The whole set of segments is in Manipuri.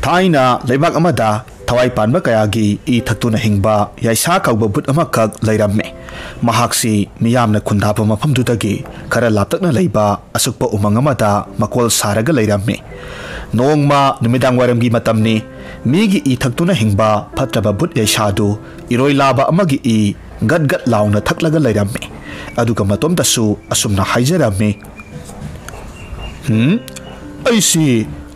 थाइना लेबाक अमदा थवाई पानबा कयागी ई थक्तुना हिंगबा याइसा कौबा बुट अमखक लैरम्मे महाक्सी मियामना खुंदाबा मफमदुदगी खरा लापतकना लैबा असुकपा उमंग अमदा मकोल सारगा लैरम्मे नोंगमा नुमिदांग वारमगी मतमनी मीगी ई थक्तुना हिंगबा फत्रबा बुट याइसादु इरोय लाबा अमगी ई गट गट लाउना थक्लगा लैरम्मे अदुगा मतोमदसु असुमना हाइजरम्मे ऐसी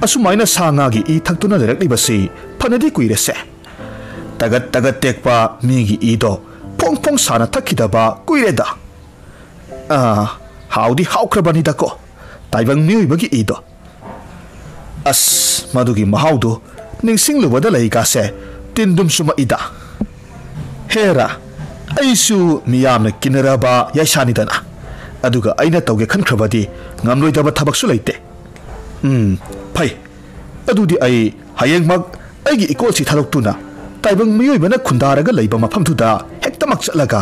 असुमाइना सांगागी ई थक्तुना लेरक्लिबसी फनदी कुइरेसे तगत तगत तेकपा मीगी ईदो पोंग पोंग साना थक्किदबा कुइरेदा हाउदी हाउख्रबनिदको ताइबंग मिउइबगी ईदो अस मदुगी महाउदो निंगसिंगलुबदा लैगासे तिनदुम सुमा इदा हेरा ऐसु मियामना किनरबा याइसानिदना अदुगा आइना तौगे खनख्रबदी ngamloidaba thabaksu leite phai adudi ai hayengmak aigi ikosi thalok-tuna taibang miyoibana khundaraga leiba mafamthuda hektamak chatlaga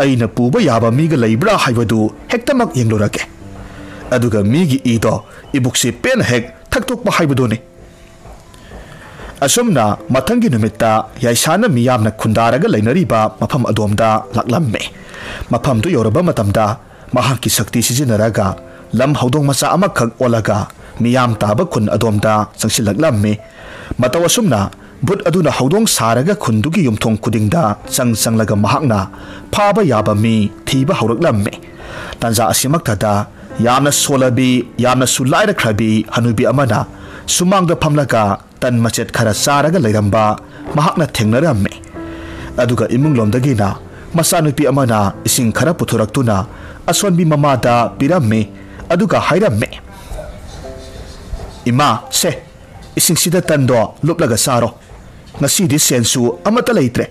aina puba yaba miga leibra haibadu hektamak yenglorake aduga migi ido ibukse pen hek thaktok haibadone asumna mathangi numitta yaisana miyamna khundaraga leinariba mafam adomda laklamme mafamdu yoraba matamda mahaki sakti sijinaraga lam haudong masa amakhak olaga miyam taba khun adomda sangsilaklammi matawasumna but aduna haudong saraga khundugi yumthong kudingda sanglaga mahakna phaba yaba mi thiba hauraklammi tanja asimaktada yamna solabi yamna sulaira khrabi hanubi amana sumangda phamlaga tan machet khara saraga leiramba mahakna thengnarammi aduga imunglomdagina masanupi amana ising khara puthuraktuna asonbi mamada piramme aduga hairamme ima se ising sida tando luplaga saro ngasi di sensu amata leitre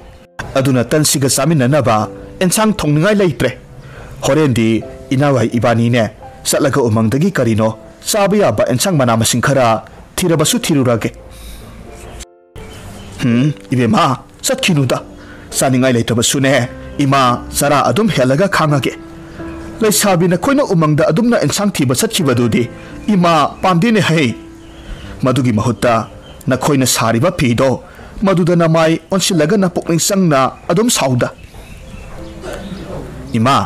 aduna tan siga saminanaba ensang thongningai leitre horendi inawai ibani ne satlaga umangdagi karino sabiya ba ensang manama singkhara thirabasu thirurage ibema satkinuda saningai leitrabasu ne ima sara adum helaga khangage Laisabina koina umangda adumna ensang thiba satchibadudi ima pandine hai madugi mahutta na koina sariba phido maduda namai onsilaga na pokning sangna adum sauda ima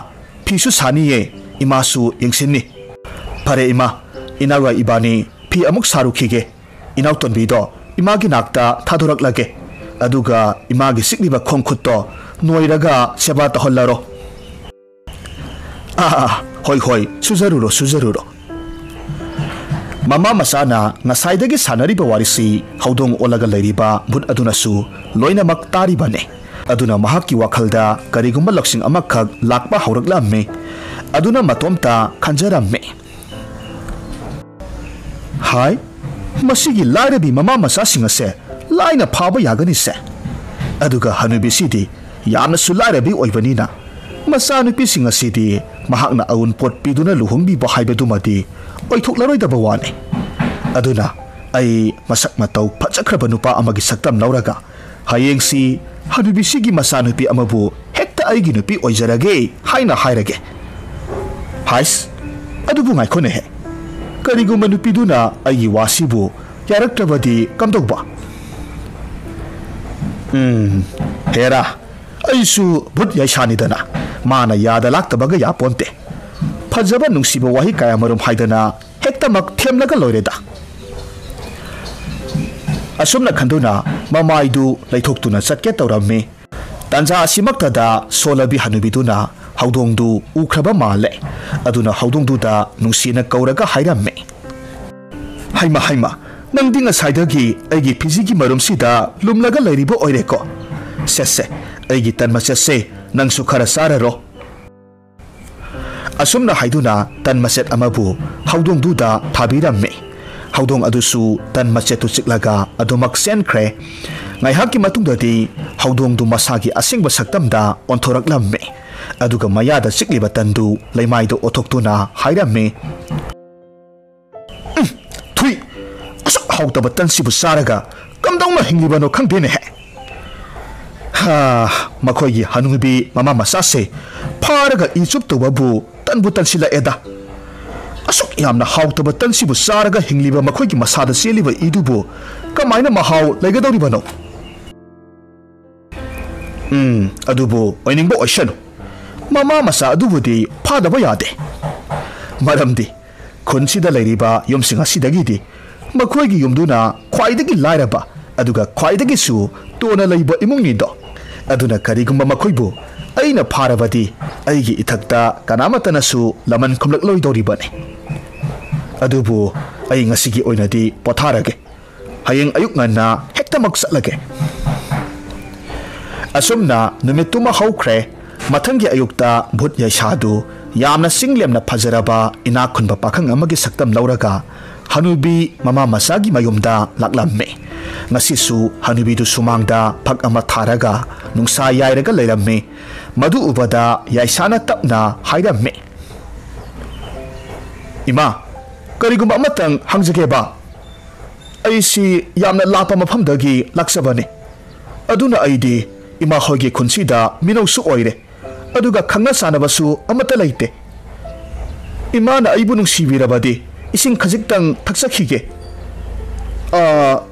phisu saniye ima su yengsinni pare ima inawa ibani phi amuk sarukhige inaw tonbido imagi nakta thadoraklage aduga imagi sikliba khongkhutto noiraga seba tahollaro hoi suzaruro mama masana ngasaidagi sanariba warisi haudong olaga leiriba but adunasu loina maktari bane aduna mahaki wakhalda karigumba laksing amakhak lakpa hauraklamme aduna matomta khanjaramme hai masigi lairabi mama masa singase laina phaba yagani se aduga hanubi sidi yamna sulairabi oibanina masanupi singasidi mahakna aun pot piduna luhumbi ba haibadumadi oithoklaroi wane aduna ai masak matau phachakraba nupa amagi saktam lauraga hayengsi hanubi sigi masanupi amabu hekta aigi nupi oijarage haina hairage hais adubu ngai khone he kariguma nupi duna aigi wasibu yaraktabadi kamdogba hera aisu but yaisani dana mana yada laktabaga ya ponte phajaba nungsiba wahi kaya marum haidana hektamak themlaga loireda asumna khanduna mamaidu leithoktuna satke tawramme tanja asimaktada solabi hanubiduna haudongdu ukhraba male aduna haudongdu da nungsina kauraga hairamme haima nangdinga saidagi aigi phizigi marum sida lumlaga leiribo oireko sesse aigi tanmasese nangsu khara sararo asumna haiduna tanmaset amabu haudong duda thabiramme haudong adusu tanmasetu chiklaga adumak senkhre ngai hakki matungdadi haudong du masagi asingba saktamda onthoraklamme aduga mayada chikliba tandu leimaido othoktuna hairamme thui asak hautaba tansibu saraga kamdongna hinglibano khangdene he makoigi hanubi mama masase pharaga ichup to babu tanbu tansila eda asuk yamna hawtaba tansibu saraga hingliba makhoigi masada seliba idubu kamaina mahau laigadoribano adubu oiningbo oishanu mama masa adubudi phadaba yade maramdi khonsida lairiba yomsing asidagidi makhoigi yumduna khwaidagi lairaba aduga khwaidagi su tona laiba imungnido aduna karigumba makhoibu aina pharabadi aigi ithakta kanamatanasu laman khumlak loidoribane adubu ai ngasigi oinadi potharage hayeng ayuk nganna hektamak satlage asumna numituma haukhre mathangi ayukta bhut yaisadu yamna singlemna phajaraba ina khunba pakhang amagi saktam lauraga hanubi mama masagi mayumda laklamme ngasisu hanubi du sumangda phak ama tharaga nungsa yairaga leiramme madu ubada yaisana tapna hairamme ima karigumba amatang hangjageba aisi yamna lapa mafamdagi laksabane aduna aidi ima hoge khonsida minausu oire aduga khangna sanabasu amata laite imana aibu nungsibirabadi ising khajiktang thaksakhige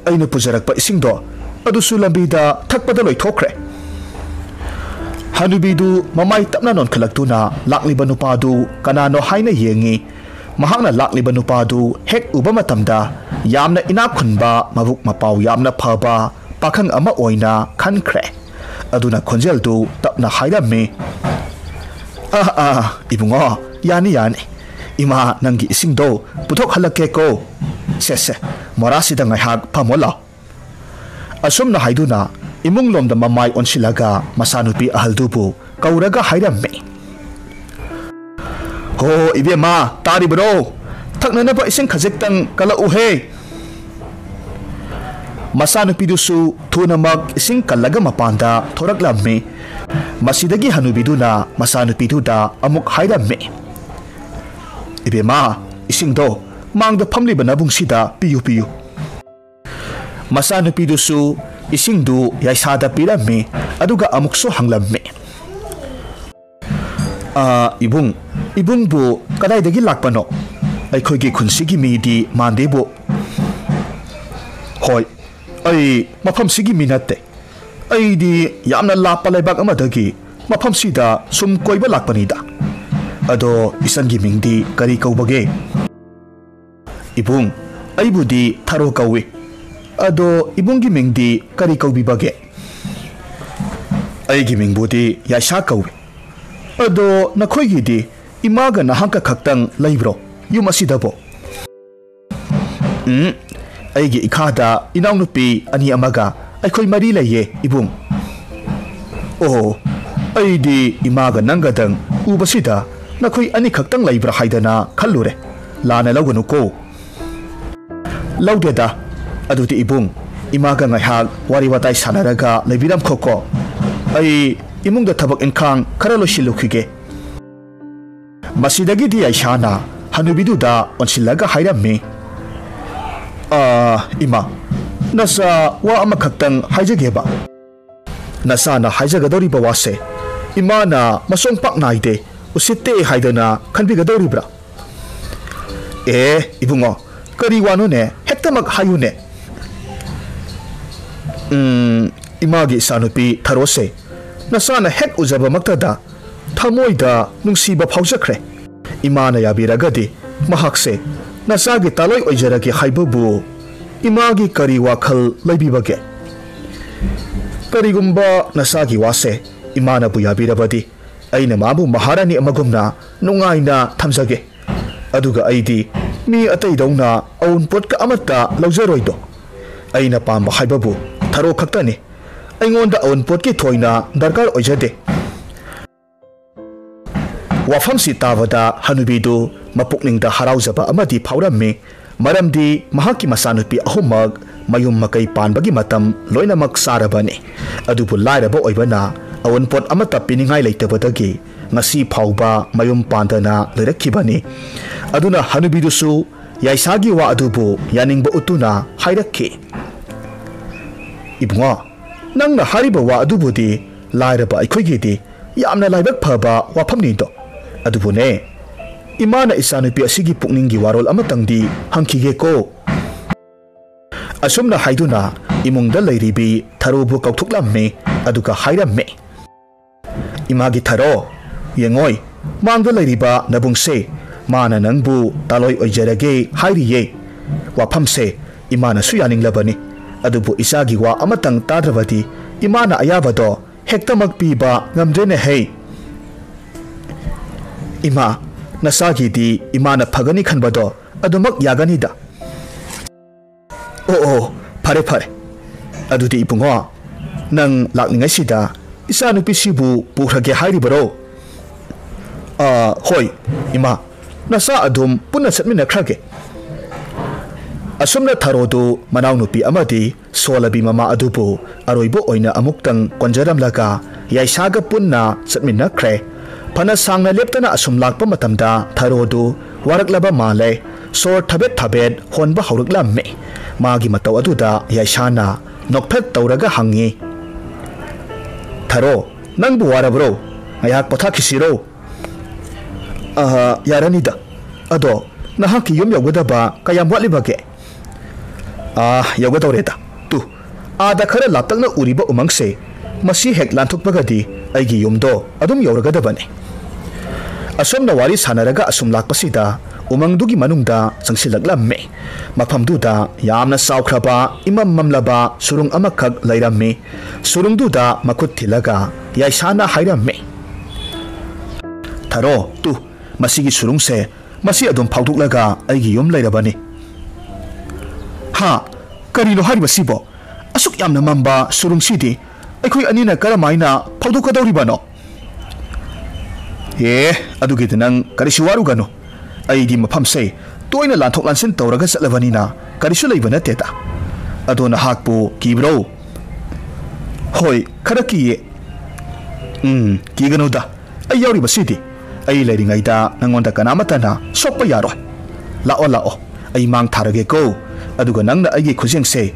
aina pujarakpa isingdo adusu lambida thakpada loithokre hanubidu mamai tapna non khalaktuna lakliba nupadu kanano haina yengi mahakna lakliba nupadu hek uba matamda yamna ina khunba mabuk mapau yamna phaba pakhang ama oina khankhre aduna khonjel du tapna hairamme ibungo yani ima nangi isingdo puthok halake ko se morasida ngaihak phamola asumna haiduna imunglomda mamai onsilaga masanupi ahaldubu kauraga hairamme ho ibema taribro thaknana ba ising khajektang kala uhe masanupidusu thunamak ising kallaga mapanda thoraklamme masidagi hanubiduna masanupiduda amuk hairamme ibema isingdo mangda phamliba nabungsida piyu masanupidusu isingdu yaisada piramme aduga amukso hanglamme ibungbu kadaidagi lakpano aikhoigi khunsigi midi mandebo hoi ai mafamsigi minate aidi yamna lapa laibak amadagi mafamsida sum koiba lakpanida ado isangi mingdi kari kaubage ibung aibudi tharo kawi ado ibungi mingdi kari kaubibage aigi mingbudi yaisa kawi ado nakhoigidi imaga nahaka khaktang laibro yumasidabo aigi ikhada inaunupi ani amaga aikhoi mari laye ibung aidi imaga nangadang ubasida nakhoi ani khaktang laibra haidana khallure lana lawganu ko lawdeda aduti ibung imaga ngaihak wari watai sanaraga leibiram khoko ai imungda thabak inkhang khara losilukige masidagi di aishana hanubiduda onsilaga hairamme ima nasa wa amakhaktang haijageba nasana haijagadoriba wase imana masong pak naide usitte haidana khanbigadoribra ibungo kari wano ne hektamak hayune imagi sanupi tharose nasana hek ujaba maktada thamoida nungsiba phaujakre imana yabiragadi mahakse nasagi taloi oijaragi haibabu imagi kari wakhal laibibage karigumba nasagi wase imana bu yabirabadi aina mabu maharani amagumna nungaina thamjage aduga aidi mi ataidawna aun potka amata lawjaroido aina pamba haibabu tharo khaktani aingonda aun potki thoina darkar oijade wafamsi tabada hanubidu mapukningda haraujaba amadi phawramme maramdi mahaki masanupi ahumag mayum makai panbagi matam loinamak sarabane adubu lairaba oibana awanpot amata piningai leitabadagi ngasi phauba mayum pandana leirakhibani aduna hanubidusu yaisagi wa adubu yaningba utuna hairakhi ibunga nangna hariba wa adubudi lairaba aikhoigidi yamna laibak phaba wafamnido adubune imana isanupi asigi pukningi warol amatangdi hangkige ko. Asumna haiduna imungda lairibi Tharobu kauthuklamme aduga hairamme. Imagi Tharo, yengoi, mangda lairiba nabungse, mana nangbu taloi oijarage hairiye. Wapamse, imana suyaninglabani, adubu isagi wa amatang tadrabadi, imana ayabado, hekta magpiba ngamdrene hei. Ima, nasagi di imana pagani khanbado, adumak yaganida. Oh, pare pare. Adudi ipungo, nang lakningasida, isanupi sibu puhrage hairibaro. Hoi, ima, nasa adum punna satmina krage. Asumna Tharodu manaunupi amadi solabi mama adubu aroibo oina amuktang konjaramlaga yaisaga punna satmina kre. Pana sangna leptana asum lakpa matamda Tharodu waraklaba male sor thabet honba hauruklamme. Magi mataw aduda yaisana nokphet tawraga hangi. Tharo, nangbu warabro, ngayak pothakisiro. Yaranida. Ado, nahaki yum yawadaba kayam watlibage. Yawadawreda. Tu, ada khara laptakna uriba umangse, masi hek lanthukpagadi aigi yumdo adum yauragadabane. Asomna wari sanaraga asum lakpasida umangdugi manungda sangsilaglamme. Mafamduda yamna saukraba imam mamlaba surung amakak lairamme. Surungduda makut tilaga yaisana hairamme. Tharo, tu, masigi surungse, masi adum pautuklaga aigi yum lairabani. Ha, karino haribasibo, asuk yamna mamba surungsidi, aikoi anina karamaina pautukadawribano. Adugid nang karisiwarugano. Ay di mapamsay, tuway na lantok lansin tawraga sa lavanina, karisulay ba na teta? Ado na hakpo, kibro. Hoy, karakiye. Kigano da, ay yawri ba sidi? Ay lairingay da, nangonda ka namata na, sokpa yaro. Lao, ay mang tarage ko. Aduga nang na ay kuzing say,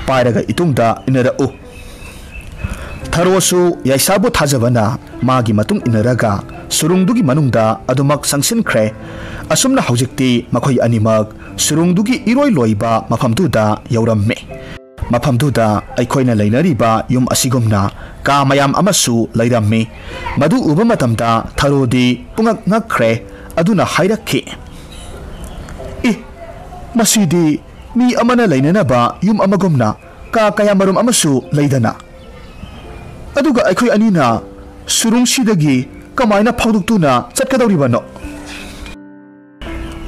paraga itong da inarao. Tharosu, yay sabot hazabana, magi matong inaraga, surungdugi manungda adumak sangsin kre. Asumna haujikti makoy animag surungdugi iroy loiba mafamduda yawramme. Mafamduda ay koy na laynariba yum asigumna ka mayam amasu layramme. Madu uba matamda Tharodi pungak ngakre aduna hayrakki. Masidi mi amana laynana ba yum amagumna ka kayamarum amasu laydana. Aduga ay koy anina surung sidagi kamayna paudugtuna chatkadawribano.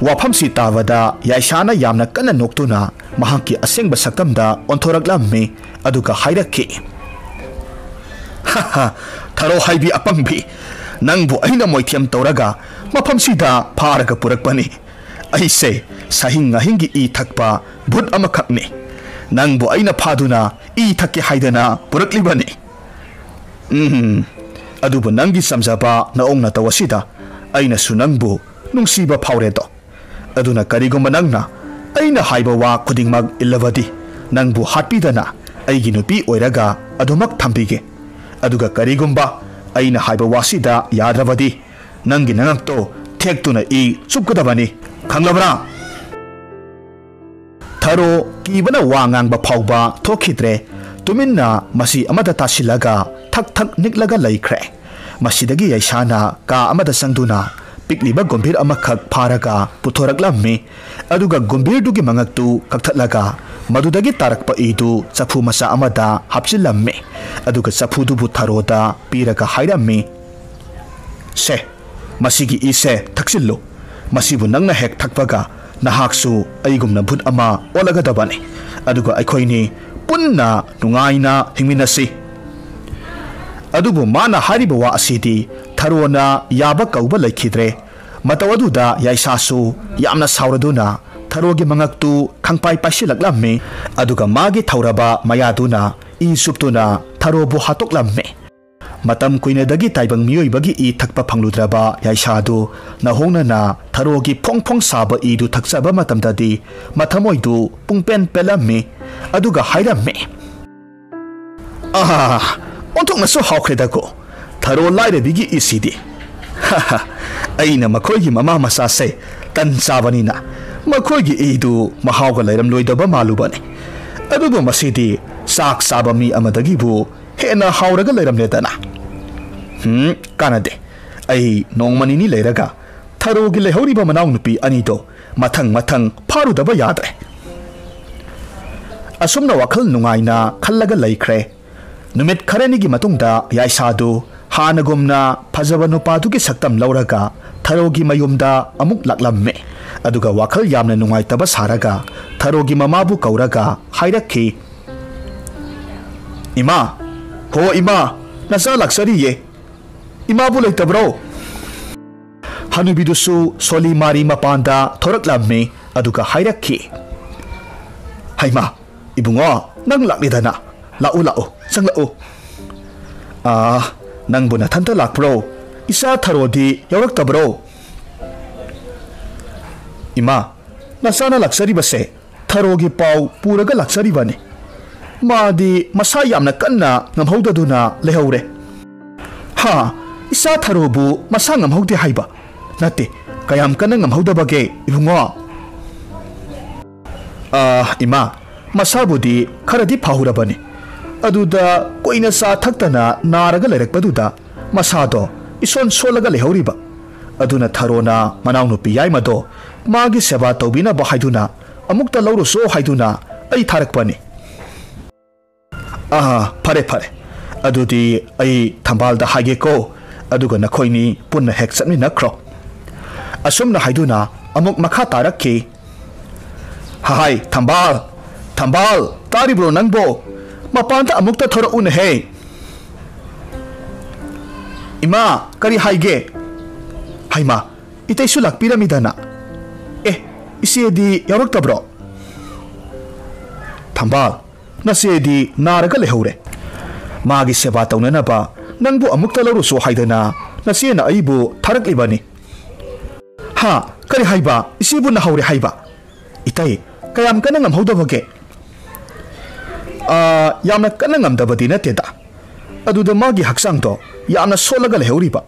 Wapamsi tavada yaisana yamna kana noktuna mahaki asengba sakamda onthoraklamme aduga hayrakki. Haha, Tharo haibi apangbi, nangbu aina moithiam tawraga mapamsida pharaga purakpani. Aise sahinga hingi I thakpa bhut amakhakni. Nangbu aina phaduna I thakki haidana puraklibani. Adubu nangi samjaba na ong natawasida aina sunangbu nungsiba phauredo. Aduna karigumba nangna aina haiba wa kudingmag illavadi nangbu hatpidana aigi nupi oiraga adumak thambige. Aduga karigumba aina haiba wasida yadravadi nangi nangakto thektuna I chupkadabani. Kanglabra. Tharo kibana wangangba phauba thokidre tuminna masi amada tasilaga thak niklaga laikre. Masidagi yaisana ka amada sangduna pikliba gombir amakhak pharaga puthoraklamme. Aduga gombir dugi mangaktu kakthatlaga madudagi tarakpa idu chafu masa amada hapchilamme. Aduga chafu dubu Tharoda piraga hairamme. Se masigi ise thaksillo. Masibu nangna hek thakpaga nahaksu aigumna bhut ama olagadabani. Aduga aikhoini punna nungaina hingminasi. Adubu mana hariba wa asidi Tharona yaba kauba laikhidre. Matawaduda yaisasu yamna sauraduna Tharogi mangaktu khangpai pasilaglamme. Aduga magi thauraba mayaduna I suptuna Tharobu hatoklamme. Matam kuinadagi taibang miyoibagi I thakpa phangludraba yaisadu nahongna na Tharogi phongphong saba idu thaksaba matamdadi mathamoidu pungpen pelamme. Aduga hairamme. Ontok na so hawkredago Tharo lairabigi isidi. ꯑꯩꯅ ꯃꯈꯣꯏꯒꯤ ꯃꯃꯥ ꯃꯆꯥꯁꯦ ꯇꯟ ꯆꯥꯕꯅꯤꯅ ꯃꯈꯣꯏꯒꯤ ꯏꯗꯨ ꯃꯍꯥꯎꯒ ꯂꯩꯔꯝꯂꯣꯏꯗꯕ ꯃꯥꯜꯂꯨꯕꯅꯤ ꯑꯗꯨꯕꯨ ꯃꯁꯤꯗꯤ ꯆꯥꯛ ꯆꯥꯕ ꯃꯤ ꯑꯃꯗꯒꯤꯕꯨ ꯍꯦꯟꯅ ꯍꯥꯎꯔꯒ ꯂꯩꯔꯝꯂꯦꯗꯅ ꯀꯥꯟꯅꯗꯦ ꯑꯩ ꯅꯣꯡꯃ ꯅꯤꯅꯤ ꯂꯩꯔꯒ ꯊꯔꯣꯒꯤ ꯂꯩꯍꯧꯔꯤꯕ ꯃꯅꯥꯎꯅꯨꯄꯤ ꯑꯅꯤꯗꯣ ꯃꯊꯪ ꯃꯊꯪ ꯐꯥꯔꯨꯗꯕ ꯌꯥꯗ꯭ꯔꯦ ꯑꯁꯨꯝꯅ ꯋꯥꯈꯜ ꯅꯨꯡꯉꯥꯏꯅ ꯈꯜꯂꯒ ꯂꯩꯈ꯭ꯔꯦ ꯅꯨꯃꯤꯠ ꯈꯔꯅꯤꯒꯤ ꯃꯇꯨꯡꯗ ꯌꯥꯏꯁꯥꯗꯨ ꯍꯥꯟꯅꯒꯨꯝꯅ ꯐꯖꯕ ꯅꯨꯄꯥꯗꯨꯒꯤ ꯁꯛꯇꯝ ꯂꯧꯔꯒ ꯊꯔꯣꯒꯤ ꯃꯌꯨꯝꯗ ꯑꯃꯨꯛ ꯂꯥꯛꯂꯝꯃꯦ ꯑꯗꯨꯒ ꯋꯥꯈꯜ ꯌꯥꯝꯅ ꯅꯨꯡꯉꯥꯏꯇꯕ ꯁꯥꯔꯒ ꯊꯔꯣꯒꯤ ꯃꯃꯥꯕꯨ ꯀꯧꯔꯒ ꯍꯥꯏꯔꯛꯈꯤ ꯏꯃꯥ ꯍꯣ ꯏꯃꯥ ꯅꯆꯥ ꯂꯥꯛꯆꯔꯤꯌꯦ ꯏꯃꯥꯕꯨ ꯂꯩꯇꯕ꯭ꯔꯣ ꯍꯅꯨꯕꯤꯗꯨꯁꯨ ꯁꯣꯂꯤ ꯃꯥꯔꯤ ꯃꯄꯥꯟꯗ ꯊꯣꯔꯛꯂꯝꯃꯤ ꯑꯗꯨꯒ ꯍꯥꯏꯔꯛꯈꯤ ꯍꯩꯃꯥ ꯏꯕꯨꯡꯉꯣ ꯅꯪ ꯂꯥꯛꯂꯤꯗꯅ ꯂꯥꯛꯎ ꯂꯥꯛꯎ ꯆꯪꯂꯛꯎ ꯅꯪꯕꯨ ꯅꯊꯟꯇ ꯂꯥꯛꯄ꯭ꯔꯣ ꯏꯆꯥ ꯊꯔꯣꯗꯤ ꯌꯥꯎꯔꯛꯇꯕ꯭ꯔꯣ ꯏꯃꯥ ꯅꯆꯥꯅ ꯂꯥꯛꯆꯔꯤꯕꯁꯦ ꯊꯔꯣꯒꯤ ꯄꯥꯎ ꯄꯨꯔꯒ ꯂꯥꯛꯆꯔꯤꯕꯅꯤ 마디 마사 얌나 깐나 ngamhaudadu나 lehaure ha isa tharobu masa ngamhaude haiba nate kayam kana ngamhaudabage ibungo ima masabudi kharadi phahurabani aduda koina sa thaktana naraga lerakpaduda masado ison solaga lehauriba aduna tharona manaunupi yaimado magi seba tobina ba haiduna amukta lawru so haiduna ai tharakpani fare fare adudi ai thambalda hage ko aduga nakhoini punna hek chatmi nakro asumna haiduna amuk makha tarakki hai thambal taribro nangbo mapanta amukta thora un he ima kari haige haima itaisu lakpiramidana isedi yaraktabro thambal nasedi naraga lehaure magi seba tawnana ba nangbu amukta lawru so haidana nasena aibu tharaklibani ha kari haiba isibu na haure haiba itai kayam kana ngamhodabage yamna kana ngamdabadi nateda aduda magi haksangdo yamna solaga lehauriba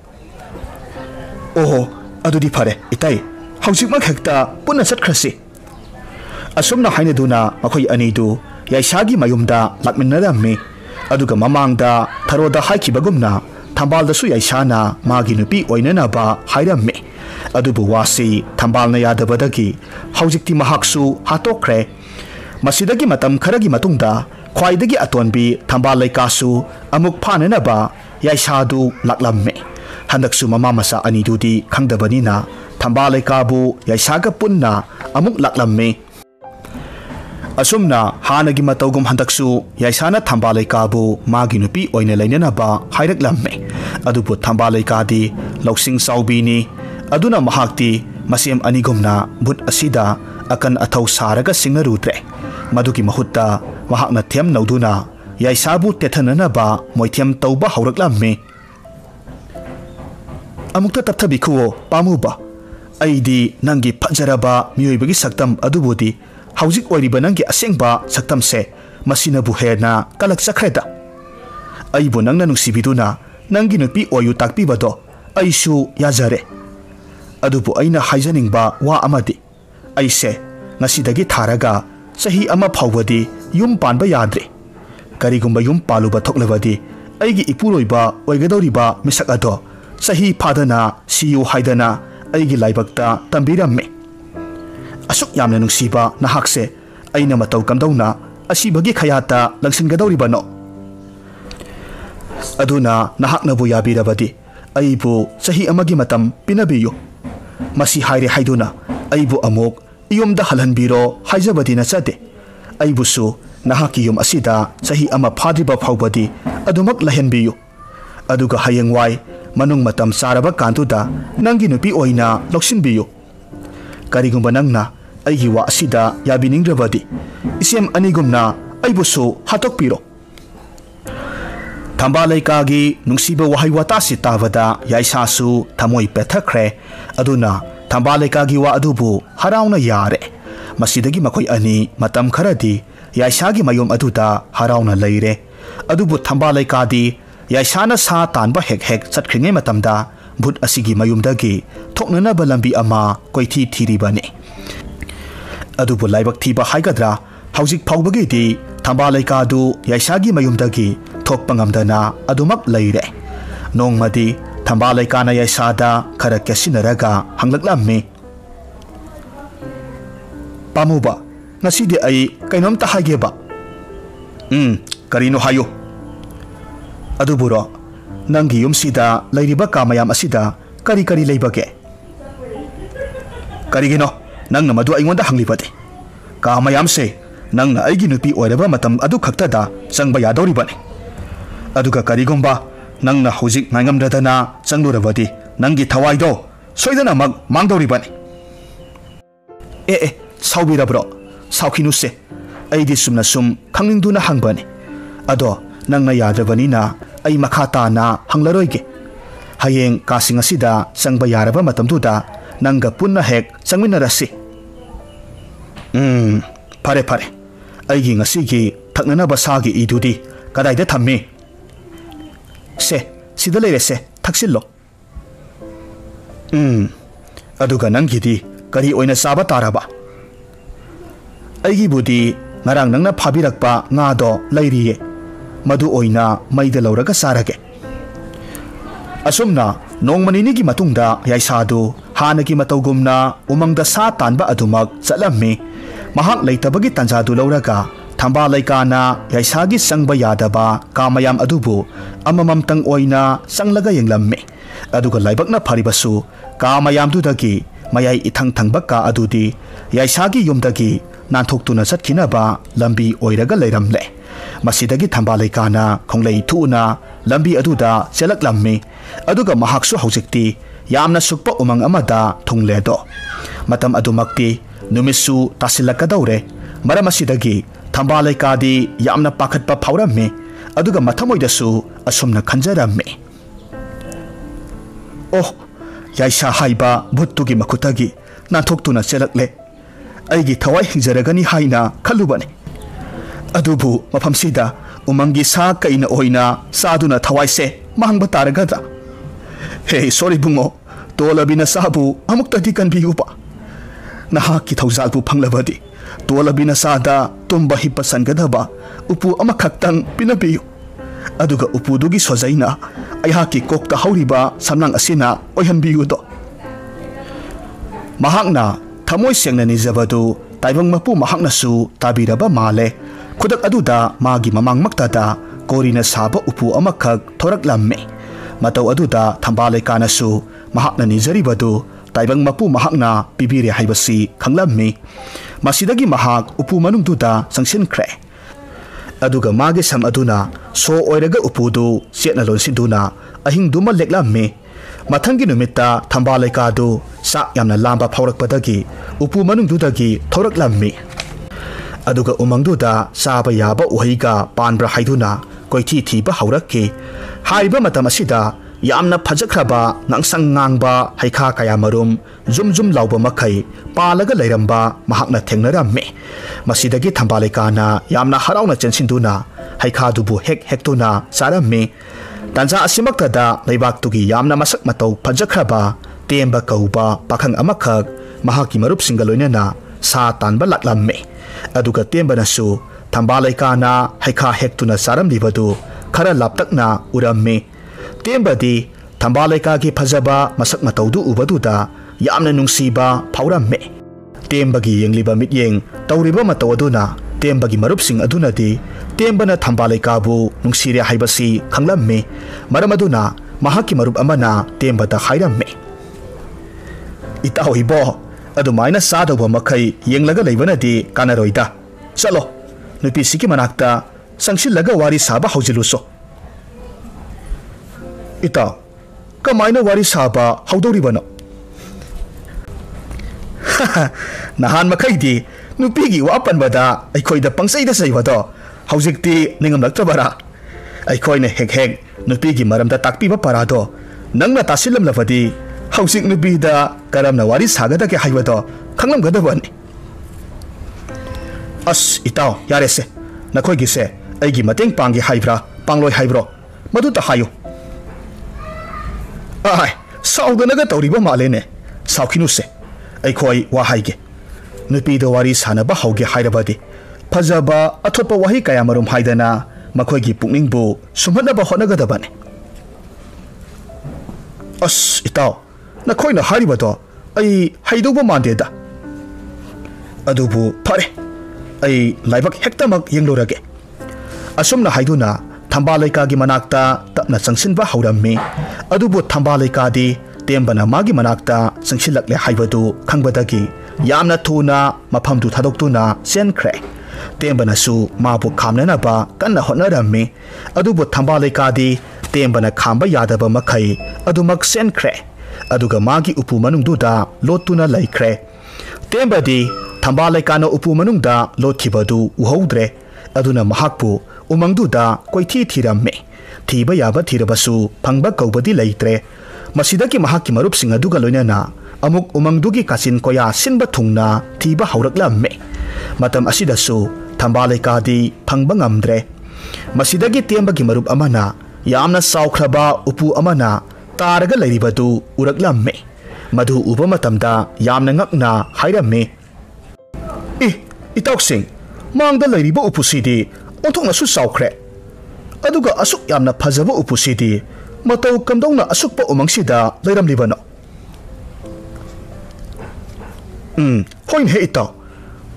oho adudi phare itai haujikmak hekta punna satkrasi asumna haineduna makhoi anidu yaisagi mayumda lakminnarammi aduga mamangda tharoda haikibagumna thambaldasu yaisana magi nupi oinanaba hairammi adubu wasi thambalna yadabadagi haujikti mahaksu hatokre masidagi matam kharagi matungda khwaidagi atonbi thambal laikasu amuk phananaba yaisadu laklamme handaksu mama masa anidudi khangdabanina thambal laikabu yaisaga punna amuk laklamme asumna hanagi matawgum handaksu yaisana thambal laikabu magi nupi oina lainanaba hairaklamme adubu thambal laikadi loksing saubini aduna mahakti masem anigumna but asida akan athau saraga singnarudre maduki mahutta mahakna them nauduna yaisabu tethananaba moithem tauba hauraklamme amukta tapthabi khuo pamuba aidi nangi phajaraba miyoibagi saktam adubudi haujik oiriba nangi asengba saktam se masina bu hena kalak sakhreda aibu nangna nungsibiduna nangi nupi oyu takpi bado aisu yazare adubu aina haijaningba wa amadi aise ngasidagi tharaga sahi ama phawbadi yum panba yadre karigumba yum paluba thoklabadi aigi ipuroiba oigadoriba misak ado sahi phadana siyu haidana aigi laibakta tambiramme asuk yamna nungsiba nahakse aina mataw kamdawna asibagi khayata langsingadoribano aduna nahaknabu yabirabadi aibu sahi amagi matam pinabiyo masi haire haiduna aibu amuk iyumda halhanbiro haijabadi na chade aibusu nahaki yum asida sahi ama phadriba phawbadi adumak lahenbiyo aduga hayengwai manung matam saraba kantuda nangi nupi oina loksinbiyo karigumba nangna aigi wa asida yabiningrabadi isem anigumna aibusu hatokpiro thambal laikagi nungsiba wahai wata sitabada yaisasu thamoi pethakre aduna thambal laikagi wa adubu harauna yare masidagi makoi ani matam kharadi yaisagi mayom aduda harauna leire adubu thambal laikadi yaisana sa tanba hek hek chatkringe matamda भूत असिगी मयुमदगी थोकननबा लंबी अमा कोइथी थीरिबने अदुबु लाइबक थीबा हाइगद्रा हौजिक फाउबगीदी थंबा लैकादु याइसागी मयुमदगी थोकपा ngamdana अदुमक लैरे नोंगमदी थंबा लैकाना याइसादा खरा केसिनरगा हंगलक्लाम्मी पामुबा ngasidi ai kainomta hageba karino hayo aduburo nangi yumsida lairiba kamayam asida kari kari leibage karigino nangna madu aingonda hanglibade kamayam se nangna aigi nupi oiraba matam adu khaktada sangba yadoribane aduga karigomba nangna hojik ngangamradana changlurabadi nangi thawaido soidana mag mangdoribane saubirabro saukinuse aidi sumna sum khangingduna hangbane ado nangna yadrabanina ai makhata na hanglaroige hayeng kasing asida sangba yaraba matamduda nangga punna hek sangminarasi pare pare aigi ngasigi thaknana basagi idudi kadaida thammi se sida leire se thaksillo aduga nangidi kari oina saba taraba aigi budi ngarang nangna phabirakpa nga do lairiye madu oina maida lauraga sarage asumna nongmanini gi matungda yaisadu hanagi matawgumna umangda sa tanba adumak chalammi mahak leitabagi tanjadu lauraga thamba laikana yaisagi sangba yadaba kamayam adubu amamamtang oina sanglaga yenglamme aduga laibakna pharibasu kamayam dudagi mayai ithang thangbaka adudi yaisagi yumdagi nanthoktuna satkinaba lambi oiraga leiramle masidagi thamba laikana khonglei thuna lambi aduda selaklammi aduga mahaksu haujikti yamna sukpa umang amada thungledo matam adumakti numisu tasilakadaure maramasidagi thamba laikadi yamna pakhatpa phaurammi aduga mathamoidasu asumna khanjaramme oh yaisa haiba bhuttugi makutagi nanthoktuna selakle aigi thawai hingjaragani haina khalubane adubu mafamsida umangi sa kaina oina saduna thawai se mahangba taragada hey sorry bungo tolabina sabu amuktadi kanbiuba naha ki thawjalbu phanglabadi tolabina sada tumba hipa sangadaba upu amakhaktang pinabiu aduga upudugi sojaina aiha ki kokta hauriba samnang asina oihanbiudo mahakna thamoi sengna nijabadu taibang mapu mahakna su tabiraba male khudak aduda magi mamang maktada korina saba upu amakhak thoraklamme matau aduda thamba laikana su mahakna nijaribadu taibang mapu mahakna pibire haibasi khanglammi masidagi mahak upu manungduda sangsinkhre aduga magi sam aduna so oiraga upudu setna lonsiduna ahingduma leklamme mathangi numita thamba laikadu sa yamna lamba phaurakpadagi upu manungdudagi thoraklammi aduga umangduda saba yaba uhiga panbra haiduna koithi thiba haurakki haiba matam asida yamna phajakraba ngangsang ngangba haikha kaya marum zum lauba makhai palaga leiramba mahakna thengnaramme masidagi thamba laikana yamna harauna chensinduna haikha dubu hektuna saramme tanja asimaktada leibaktugi yamna masak matau phajakraba temba kauba pakhang amakhak mahaki marup singaloinana sa tanba laklamme aduga temba nasu thamba laikana haikha hektuna saram libadu khara laptakna uramme temba di thamba laika gi phajaba masak mataudu ubaduda yamna nungsiba phauраmme temba gi yengliba mityeng tauriba matawduna temba gi marup sing aduna di temba na thamba laika bu nungsire haibasi khanglamme maramaduna mahaki marup amana temba da hairamme itawibo adumaina sadawa makai yenglaga leibanadi kanaroida chalo nupi siki manakta sangsilaga wari saba haujiluso ita kamaina wari saba haudoribano nahan makai di nupi gi wapan bada aikoida pangsaida saibado haujikti ningam laktrabara aikoina hek nupi gi maramda takpiba parado nangna tasilam lavadi hausik nupi da karamna wari sagada ke haibado khanglam gadabani as itaw yarese nakhoi gi se aigi mateng pangi haibra pangloi haibro madu ta hayu ai saudanaga tawriba malene saukhinuse aikhoi wa haige nupi do wari sanaba hauge hairabadi fajaba athopa wahi kaya marum haidana makhoigi pukningbu sumhanaba honagadabane as itaw nakhoina haribado ai haidoba mandeda adubu phare ai laibak hektamak yenglorage asumna haiduna thambalaika gi manakta tapna changsinba haurammi adubu thambalaika di tembana magi manakta changsilakle haibadu khangbadagi yamna thuna maphamdu thadoktuna senkhre tembana su mabu khamnana ba kanna honarammi adubu thambalaika di tembana khamba yadaba makhai adumak senkhre aduga magi upu manungduda lotuna laikre tembadi thambalaika no upu manungda lothibadu uhodre aduna mahakpu umangduda koithi thiramme thiba yaba thirabasu phangba kaubadi leitre masidaki mahaki marup sing aduga loinana amuk umangdugi kasin koya sinba thungna thiba hauраklamme matam asidasu thambalaika di phangba ngamdre masidagi tembagi marup amana yamna saukhraba upu amana taraga leiribadu uraklamme madhu uba matamda yamna ngakna hairamme itaksing mangda leiriba upusidi onthokna su saukre aduga asuk yamna phajaba upusidi matau kamdongna asukpa umangsida leiramlibano hoin he ita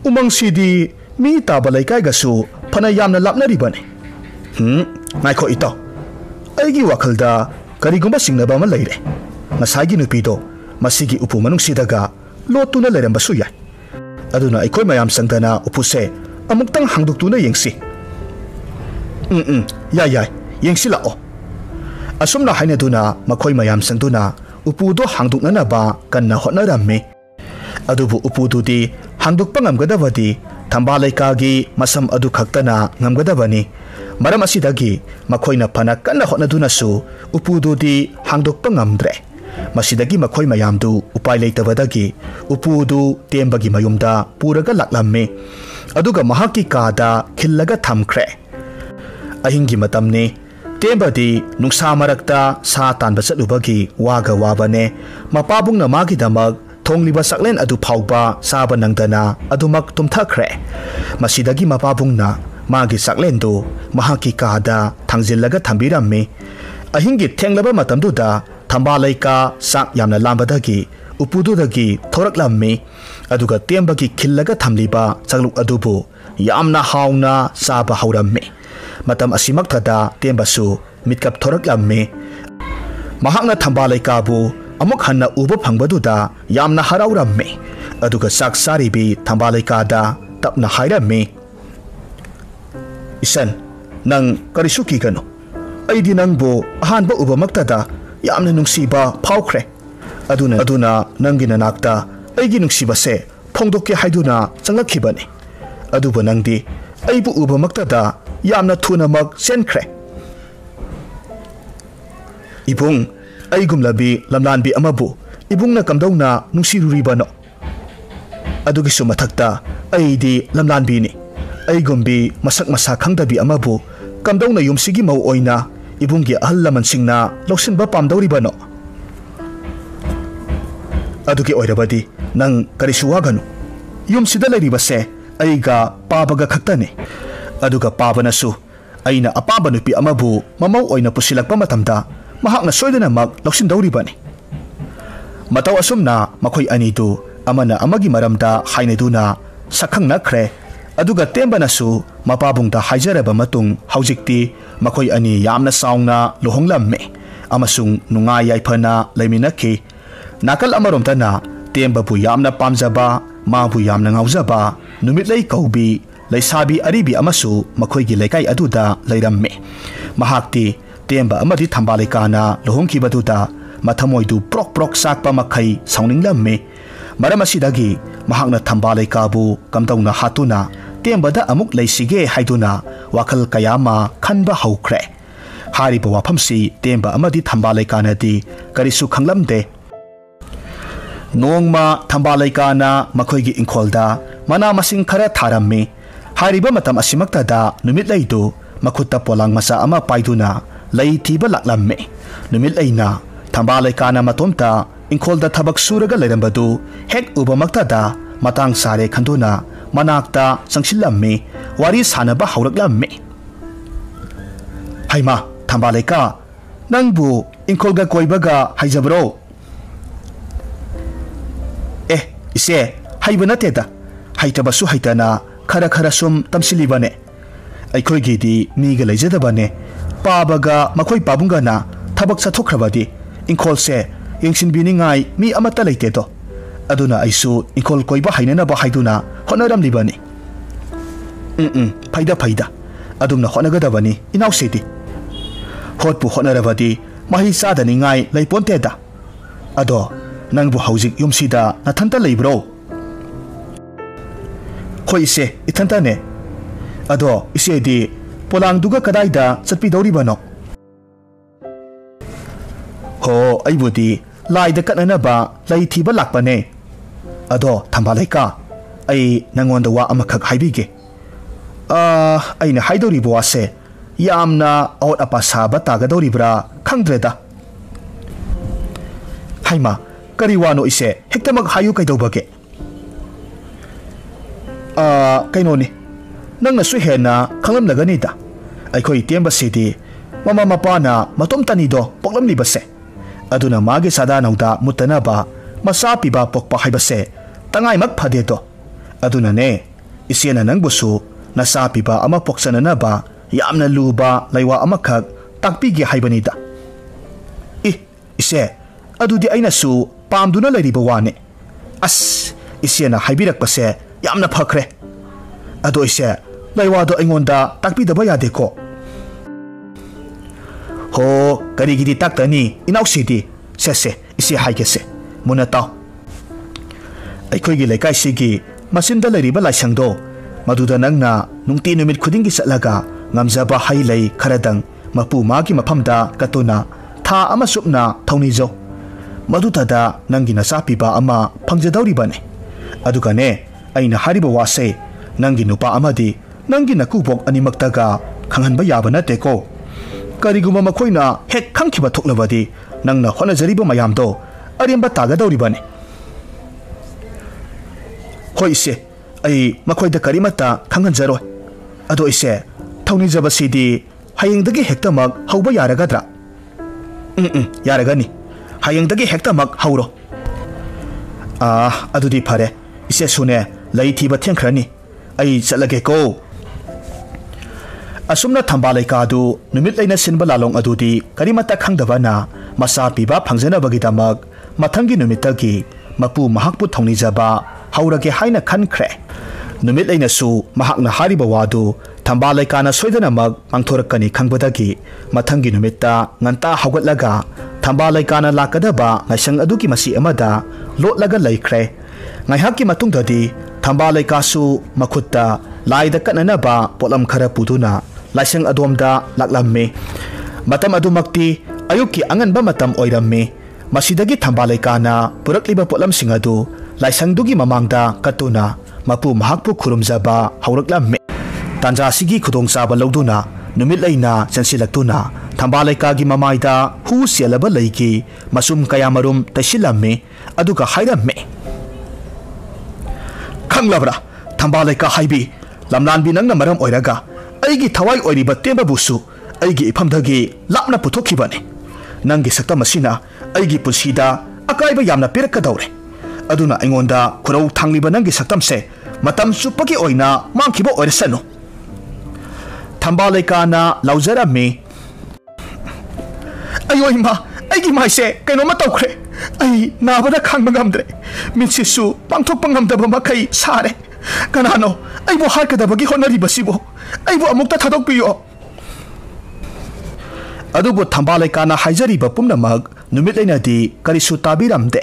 umangsidi mi taba laikai gasu phana yamna lapnaribane ngaikho ita aigi wakhalda karigumba singnaba ma leire ngasagi nupido masigi upu manungsidaga lotuna leirambasu yai aduna aikoi mayam sangdana upuse amuktang hangduktuna yengsi yai yengsi lao asumna hainaduna makhoi mayam sangduna upudo hangduknana ba kanna hotnaramme adubu upudu di hangdukpa ngamgadabadi thambalaika gi masam adu khaktana ngamgadabani maram asidagi makhoina phana kanna hotnaduna su upudu di hangdukpa ngamdre masidagi makhoi mayamdu upai leitabadagi upudu tembagi mayumda puraga laklamme aduga mahaki kada khillaga thamkhre ahingi matamne tembadi nungsa marakta sa tanba chalubagi waga wabane mapabungna magi damak thongliba saklen adu phauba saba nangdana adumak tumthakre masidagi mapabungna magi saklendu mahaki kada thangjillaga thambiramme ahingi thenglaba matamduda thambalaika sak yamna lambadagi upududagi thoraklamme aduga tembagi khillaga thamliba chagluk adubu yamna hauna saba hauramme matam asimak thada tembasu mitkap thoraklamme mahakna thambalaika bu amuk hanna uba phangbaduda yamna harauramme aduga sak saribi thambalaika da tapna hairamme isan nang karisuki gano aidi nangbo ahanba uba maktada yamna nungsiba phaukhre aduna nangina nakta aigi nungsiba se phongdokke haiduna changakhibane aduba nangdi aibu uba maktada yamna thuna mak senkhre ibung aigumlabi lamlanbi amabu ibungna kamdongna nungsiruribano adugi sumathakta aidi lamlanbi ni aigumbi masak masa khangdabi amabu kamdongna yumsigi mau oina ibungi ahal laman singna loksinba pamdawribano adugi oirabadi nang karisuwaganu yumsida leiribase aiga pabaga khaktane aduga pabanasu aina apaba nupi amabu mamau oina pusilakpa matamda mahakna soidana mak loksindawribane mataw asumna makhoi anidu amana amagi maramda haineduna sakhang nakhre aduga tembanasu mapabungda haijaraba matung haujikti makhoi ani yamna saungna lohonglamme amasung nunga yaifana leiminakhi nakal amaromtana tembabu yamna pamjaba mabu yamna ngaujaba numitlei kaubi leisabi aribi amasu makhoigi lekai aduda leiramme mahakti temba amadi thambalaikana lohongkibaduda mathamoidu prok prok sakpa makhai sauninglamme maramasida mahakna thambalaikabu kamdongna hatuna tembada amuk leisige haiduna wakal kayama khanba haukre hariba wafamsi temba amadi thambalaikana karisu khanglamde nongma thambalaikana makhoigi ingkholda mana masing khara tharammi hariba matam asimaktada numit leidu makhutta polang masa ama paiduna lei thiba laklamme numit leina ꯊꯝꯕꯥꯂꯩꯀꯥꯅ ꯃꯇꯣꯝꯇ ꯏꯪꯈꯣꯜꯗ ꯊꯕꯛ ꯁꯨꯔꯒ ꯂꯩꯔꯝꯕꯗꯨ ꯍꯦꯛ ꯎꯕꯃꯛꯇꯗ ꯃꯇꯥꯡ ꯆꯥꯔꯦ ꯈꯟꯗꯨꯅ ꯃꯅꯥꯛꯇ ꯆꯪꯁꯤꯜꯂꯝꯃꯤ, ꯋꯥꯔꯤ ꯁꯥꯟꯅꯕ ꯍꯧꯔꯛꯂꯝꯃꯤ꯫ ꯍꯩꯃꯥ ꯊꯝꯕꯥꯂꯩꯀꯥ, ꯅꯪꯕꯨ ꯏꯪꯈꯣꯜꯒ ꯀꯣꯏꯕꯒ ꯍꯩꯖꯕ꯭ꯔꯣ? ꯏꯆꯦ, ꯍꯩꯕ ꯅꯠꯇꯦꯗ, ꯍꯩꯇꯕꯁꯨ ꯍꯩꯇꯅ ꯈꯔ ꯈꯔ ꯁꯨꯝ ꯇꯝꯁꯤꯜꯂꯤꯕꯅꯦ꯫ ꯑꯩꯈꯣꯏꯒꯤꯗꯤ ꯃꯤꯒ ꯂꯩꯖꯗꯕꯅꯦ, ꯄꯥꯕꯒ ꯃꯈꯣꯏ ꯄꯥꯕꯨꯡꯒꯅ ꯊꯕꯛ ꯆꯠꯊꯣꯛꯈ꯭ꯔꯕꯗꯤ ꯏꯪꯈꯣꯜꯁꯦ ꯌꯦꯡꯁꯤꯟꯕꯤꯅꯤꯡꯉꯥꯏ ꯃꯤ ꯑꯃꯠꯇ ꯂꯩꯇꯦꯗꯣ꯫ ꯑꯗꯨꯅ ꯑꯩꯁꯨ ꯏꯪꯈꯣꯜ ꯀꯣꯏꯕ ꯍꯩꯅꯅꯕ ꯍꯥꯏꯗꯨꯅ ꯍꯣꯠꯅꯔꯝꯂꯤꯕꯅꯤ꯫ ꯐꯩꯗ ꯐꯩꯗ, ꯑꯗꯨꯝꯅ ꯍꯣꯠꯅꯒꯗꯕꯅꯤ ꯏꯅꯥꯎꯁꯤꯗꯤ꯫ ꯍꯣꯠꯄꯨ ꯍꯣꯠꯅꯔꯕꯗꯤ ꯃꯍꯩ ꯆꯥꯗꯅꯤꯡꯉꯥꯏ ꯂꯩꯄꯣꯟꯇꯦꯗ꯫ ꯑꯗꯣ ꯅꯪꯕꯨ ꯍꯧꯖꯤꯛ ꯌꯨꯝꯁꯤꯗ ꯅꯊꯟꯇ ꯂꯩꯕ꯭ꯔꯣ? ꯍꯣꯏ ꯏꯆꯦ, ꯏꯊꯟꯇꯅꯦ꯫ ꯑꯗꯣ ꯏꯆꯦꯗꯤ ꯄꯣꯂꯥꯡꯗꯨꯒ ꯀꯗꯥꯏꯗ ꯆꯠꯄꯤꯗꯧꯔꯤꯕꯅꯣ? ꯍꯣ, ꯑꯩꯕꯨꯗꯤ ꯂꯥꯏꯗ ꯀꯠꯅꯅꯕ ꯂꯩ ꯊꯤꯕ ꯂꯥꯛꯄꯅꯦ꯫ ꯑꯗꯣ ꯊꯝꯕꯥꯂꯩꯀꯥ, ꯑꯩ ꯅꯪꯉꯣꯟꯗ ꯋꯥ ꯑꯃꯈꯛ ꯍꯥꯏꯕꯤꯒꯦ꯫ ꯑꯩꯅ ꯍꯥꯏꯗꯧꯔꯤꯕ ꯋꯥꯁꯦ ꯌꯥꯝꯅ ꯑꯋꯣꯠ ꯑꯄꯥ ꯁꯥꯕ ꯇꯥꯒꯗꯧꯔꯤꯕ꯭ꯔꯥ ꯈꯪꯗ꯭ꯔꯦꯗ꯫ ꯍꯩꯃꯥ, ꯀꯔꯤ ꯋꯥꯅꯣ ꯏꯆꯦ? ꯍꯦꯛꯇꯃꯛ ꯍꯥꯏꯌꯨ, ꯀꯩꯗꯧꯕꯒꯦ? ꯀꯩꯅꯣꯅꯤ, ꯅꯪꯅꯁꯨ ꯍꯦꯟꯅ ꯈꯪꯂꯝꯂꯒꯅꯤꯗ꯫ ꯑꯩꯈꯣꯏ ꯇꯦꯝꯕꯁꯤꯗꯤ ꯃꯃꯥ ꯃꯄꯥꯅ ꯃꯇꯣꯝꯇꯅꯤꯗꯣ ꯄꯣꯛꯂꯝꯂꯤꯕꯁꯦ꯫ ꯑꯗꯨꯅ ꯃꯥꯒꯤ ꯆꯥꯗꯥ ꯅꯧꯗꯥ ꯃꯨꯠꯇꯅꯕ ꯃꯆꯥ ꯄꯤꯕ ꯄꯣꯛꯄ ꯍꯥꯏꯕꯁꯦ ꯇꯉꯥꯏꯃꯛ ꯐꯗꯦꯗꯣ꯫ ꯑꯗꯨꯅꯅꯦ ꯏꯆꯦꯅ ꯅꯪꯕꯨꯁꯨ ꯅꯆꯥ ꯄꯤꯕ ꯑꯃ ꯄꯣꯛꯆꯅꯅꯕ ꯌꯥꯝꯅ ꯂꯨꯕ ꯂꯩꯋꯥ ꯑꯃꯈꯛ ꯇꯥꯛꯄꯤꯒꯦ ꯍꯥꯏꯕꯅꯤꯗ꯫ ꯏꯆꯦ, ꯑꯗꯨꯗꯤ ꯑꯩꯅꯁꯨ ꯄꯥꯝꯗꯨꯅ ꯂꯩꯔꯤꯕ ꯋꯥꯅꯦ꯫ ꯑꯁ, ꯏꯆꯦꯅ ꯍꯥꯏꯕꯤꯔꯛꯄꯁꯦ ꯌꯥꯝꯅ ꯐꯈ꯭ꯔꯦ꯫ ꯑꯗꯣ ꯏꯆꯦ, ꯂꯩꯋꯥꯗꯣ ꯑꯩꯉꯣꯟꯗ ꯇꯥꯛꯄꯤꯗꯕ ꯌꯥꯗꯦꯀꯣ? ꯍꯣ, ꯀꯔꯤꯒꯤꯗꯤ ꯇꯥꯛꯇꯅꯤ ꯏꯅꯥꯎꯁꯤꯗꯤ꯫ ꯁꯦ ꯏꯆꯦ ꯍꯥꯏꯒꯦꯁꯦ, ꯃꯨꯟꯅ ꯇꯥꯎ꯫ ꯑꯩꯈꯣꯏꯒꯤ ꯂꯩꯀꯥꯏꯁꯤꯒꯤ ꯃꯆꯤꯟꯗ ꯂꯩꯔꯤꯕ ꯂꯥꯏꯁꯪꯗꯣ, ꯃꯗꯨꯗ ꯅꯪꯅ ꯅꯨꯡꯇꯤ ꯅꯨꯃꯤꯠ ꯈꯨꯗꯤꯡꯒꯤ ꯆꯠꯂꯒ ꯉꯝꯖꯕ ꯍꯩ ꯂꯩ ꯈꯔꯗꯪ ꯃꯄꯨ ꯃꯥꯒꯤ ꯃꯐꯝꯗ ꯀꯠꯇꯨꯅ ꯊꯥ ꯑꯃ ꯆꯨꯞꯅ ꯊꯧꯅꯤꯖꯧ꯫ ꯃꯗꯨꯗ ꯅꯪꯒꯤ ꯅꯆꯥ ꯄꯤꯕ ꯑꯃ ꯐꯪꯖꯗꯧꯔꯤꯕꯅꯦ꯫ ꯑꯗꯨꯒꯅꯦ, ꯑꯩꯅ ꯍꯥꯏꯔꯤꯕ ꯋꯥꯁꯦ ꯅꯪꯒꯤ ꯅꯨꯄꯥ ꯑꯃꯗꯤ ꯅꯪꯒꯤ ꯅꯀꯨꯕꯣꯛ ꯑꯅꯤꯃꯛꯇꯒ ꯈꯪꯍꯟꯕ ꯌꯥꯕ ꯅꯠꯇꯦꯀꯣ꯫ ꯀꯔꯤꯒꯨꯝꯕ ꯃꯈꯣꯏꯅ ꯍꯦꯛ ꯈꯪꯈꯤꯕ ꯊꯣꯛꯂꯕꯗꯤ ꯅꯪꯅ ꯍꯣꯠꯅꯖꯔꯤꯕ ꯃꯌꯥꯝꯗꯣ ꯑꯔꯦꯝꯕ ꯇꯥꯒꯗꯧꯔꯤꯕꯅꯤ꯫ ꯍꯣꯏ ꯏꯆꯦ, ꯑꯩ ꯃꯈꯣꯏꯗ ꯀꯔꯤꯃꯠꯇ ꯈꯪꯍꯟꯖꯔꯣꯏ꯫ ꯑꯗꯣ ꯏꯆꯦ, ꯊꯧꯅꯤꯖꯕꯁꯤꯗꯤ ꯍꯌꯦꯡꯗꯒꯤ ꯍꯦꯛꯇꯃꯛ ꯍꯧꯕ ꯌꯥꯔꯒꯗ꯭ꯔꯥ? ꯌꯥꯔꯒꯅꯤ, ꯍꯌꯦꯡꯗꯒꯤ ꯍꯦꯛꯇꯃꯛ ꯍꯧꯔꯣ꯫ ꯑꯗꯨꯗꯤ ꯐꯔꯦ, ꯏꯆꯦꯁꯨꯅꯦ ꯂꯩ ꯊꯤꯕ ꯊꯦꯡꯈ꯭ꯔꯅꯤ, ꯑꯩ ꯆꯠꯂꯒꯦꯀꯣ꯫ ꯑꯁꯨꯝꯅ ꯊꯝꯕꯥꯂꯩꯀꯥꯗꯨ ꯅꯨꯃꯤꯠ ꯂꯩꯅ ꯁꯤꯟꯕ ꯂꯥꯂꯣꯡ ꯑꯗꯨꯗꯤ ꯀꯔꯤꯃꯠꯇ ꯈꯪꯗꯕꯅ ꯃꯆꯥ ꯄꯤꯕ ꯐꯪꯖꯅꯕꯒꯤꯗꯃꯛ ꯃꯊꯪꯒꯤ ꯅꯨꯃꯤꯠꯇꯒꯤ ꯃꯄꯨ ꯃꯍꯥꯛꯄꯨ ꯊꯧꯅꯤꯖꯕ ꯍꯧꯔꯒꯦ ꯍꯥꯏꯅ ꯈꯟꯈ꯭ꯔꯦ꯫ ꯅꯨꯃꯤꯠ ꯂꯩꯅꯁꯨ ꯃꯍꯥꯛꯅ ꯍꯥꯏꯔꯤꯕ ꯋꯥꯗꯨ ꯊꯝꯕꯥꯂꯩꯀꯥꯅ ꯁꯣꯏꯗꯅꯃꯛ ꯄꯥꯡꯊꯣꯔꯛꯀꯅꯤ ꯈꯪꯕꯗꯒꯤ ꯃꯊꯪꯒꯤ ꯅꯨꯃꯤꯠꯇ ꯉꯟꯇꯥ ꯍꯧꯒꯠꯂꯒ ꯊꯝꯕꯥꯂꯩꯀꯥꯅ ꯂꯥꯛꯀꯗꯕ ꯂꯥꯏꯁꯪ ꯑꯗꯨꯒꯤ ꯃꯁꯤ ꯑꯃꯗ ꯂꯣꯠꯂꯒ ꯂꯩꯈ꯭ꯔꯦ꯫ ꯉꯥꯏꯍꯥꯛꯀꯤ ꯃꯇꯨꯡꯗꯗꯤ ꯊꯝꯕꯥꯂꯩꯀꯥꯁꯨ ꯃꯈꯨꯠꯇ ꯂꯥꯏꯗ ꯀꯠꯅꯅꯕ ꯄꯣꯠꯂꯝ ꯈꯔ ꯄꯨꯗꯨꯅ ꯂꯥꯏꯁꯪ ꯑꯗꯣꯝꯗ ꯂꯥꯛꯂꯝꯃꯤ꯫ ꯃꯇꯝ ꯑꯗꯨꯃꯛꯇꯤ ꯑꯌꯨꯛꯀꯤ ꯑꯉꯟꯕ ꯃꯇꯝ ꯑꯣꯏꯔꯝꯃꯤ꯫ ꯃꯁꯤꯗꯒꯤ ꯊꯝꯕꯥꯂꯩꯀꯥꯅ ꯄꯨꯔꯛꯂꯤꯕ ꯄꯣꯠꯂꯝꯁꯤꯡ ꯑꯗꯨ ꯂꯥꯏꯁꯪꯗꯨꯒꯤ ꯃꯃꯥꯡꯗ ꯀꯠꯇꯨꯅ ꯃꯄꯨ ꯃꯍꯥꯛꯄꯨ ꯈꯨꯔꯨꯝꯖꯕ ꯍꯧꯔꯛꯂꯝꯃꯤ꯫ ꯇꯥꯟꯖꯥꯁꯤꯒꯤ ꯈꯨꯗꯣꯡꯆꯥꯕ ꯂꯧꯗꯨꯅ ꯅꯨꯃꯤꯠ ꯂꯩꯅ ꯆꯪꯁꯤꯜꯂꯛꯇꯨꯅ ꯊꯝꯕꯥꯂꯩꯀꯥꯒꯤ ꯃꯃꯥꯏꯗ ꯍꯨ ꯆꯦꯜꯂꯕ ꯂꯩꯒꯤ ꯃꯆꯨꯝ ꯀꯌꯥꯃꯔꯨꯝ ꯇꯩꯁꯤꯜꯂꯝꯃꯤ꯫ ꯑꯗꯨꯒ ꯍꯥꯏꯔꯝꯃꯤ, ꯈꯪꯂꯕ꯭ꯔꯥ ꯊꯝꯕꯥꯂꯩꯀꯥ ꯍꯥꯏꯕꯤ, ꯂꯝꯂꯥꯟꯕꯤ ꯅꯪꯅ ꯃꯔꯝ ꯑꯣꯏꯔꯒ ꯑꯩꯒꯤ ꯊꯋꯥꯏ ꯑꯣꯏꯔꯤꯕ ꯇꯦꯝꯕꯕꯨꯁꯨ ꯑꯩꯒꯤ ꯏꯐꯝꯗꯒꯤ ꯂꯥꯞꯅ ꯄꯨꯊꯣꯛꯈꯤꯕꯅꯤ꯫ ꯅꯪꯒꯤ ꯁꯛꯇꯝ ꯑꯁꯤꯅ ꯑꯩꯒꯤ ꯄꯨꯟꯁꯤꯗ ꯑꯀꯥꯏꯕ ꯌꯥꯝꯅ ꯄꯤꯔꯛꯀꯗꯧꯔꯦ꯫ ꯑꯗꯨꯅ ꯑꯩꯉꯣꯟꯗ ꯈꯨꯔꯧ ꯊꯥꯡꯂꯤꯕ ꯅꯪꯒꯤ ꯁꯛꯇꯝꯁꯦ ꯃꯇꯝ ꯆꯨꯞꯄꯒꯤ ꯑꯣꯏꯅ ꯃꯥꯡꯈꯤꯕ ꯑꯣꯏꯔꯁꯅꯨ꯫ ꯊꯝꯕꯥꯂꯩꯀꯥꯅ ꯂꯥꯎꯖꯔꯝꯃꯤ, ꯑꯌꯣ ꯏꯃꯥ, ꯑꯩꯒꯤ ꯃꯥꯏꯁꯦ ꯀꯩꯅꯣꯝꯃ ꯇꯧꯈ꯭ꯔꯦ꯫ ꯑꯩ ꯅꯥꯕꯗ ꯈꯥꯡꯕ ꯉꯝꯗ꯭ꯔꯦ, ꯃꯤꯠꯁꯤꯁꯨ ꯄꯥꯡꯊꯣꯛꯄ ꯉꯝꯗꯕ ꯃꯈꯩ ꯁꯥꯔꯦ꯫ ꯀꯅꯥꯅꯣ ꯑꯩꯕꯨ ꯍꯥꯠꯀꯗꯕꯒꯤ ꯍꯣꯠꯅꯔꯤꯕꯁꯤꯕꯨ? ꯑꯩꯕꯨ ꯑꯃꯨꯛꯇ ꯊꯥꯗꯣꯛꯄꯤꯌꯣ꯫ ꯑꯗꯨꯕꯨ ꯊꯝꯕꯥꯂꯩꯀꯥꯅ ꯍꯥꯏꯖꯔꯤꯕ ꯄꯨꯝꯅꯃꯛ ꯅꯨꯃꯤꯠ ꯂꯩꯅꯗꯤ ꯀꯔꯤꯁꯨ ꯇꯥꯕꯤꯔꯝꯗꯦ꯫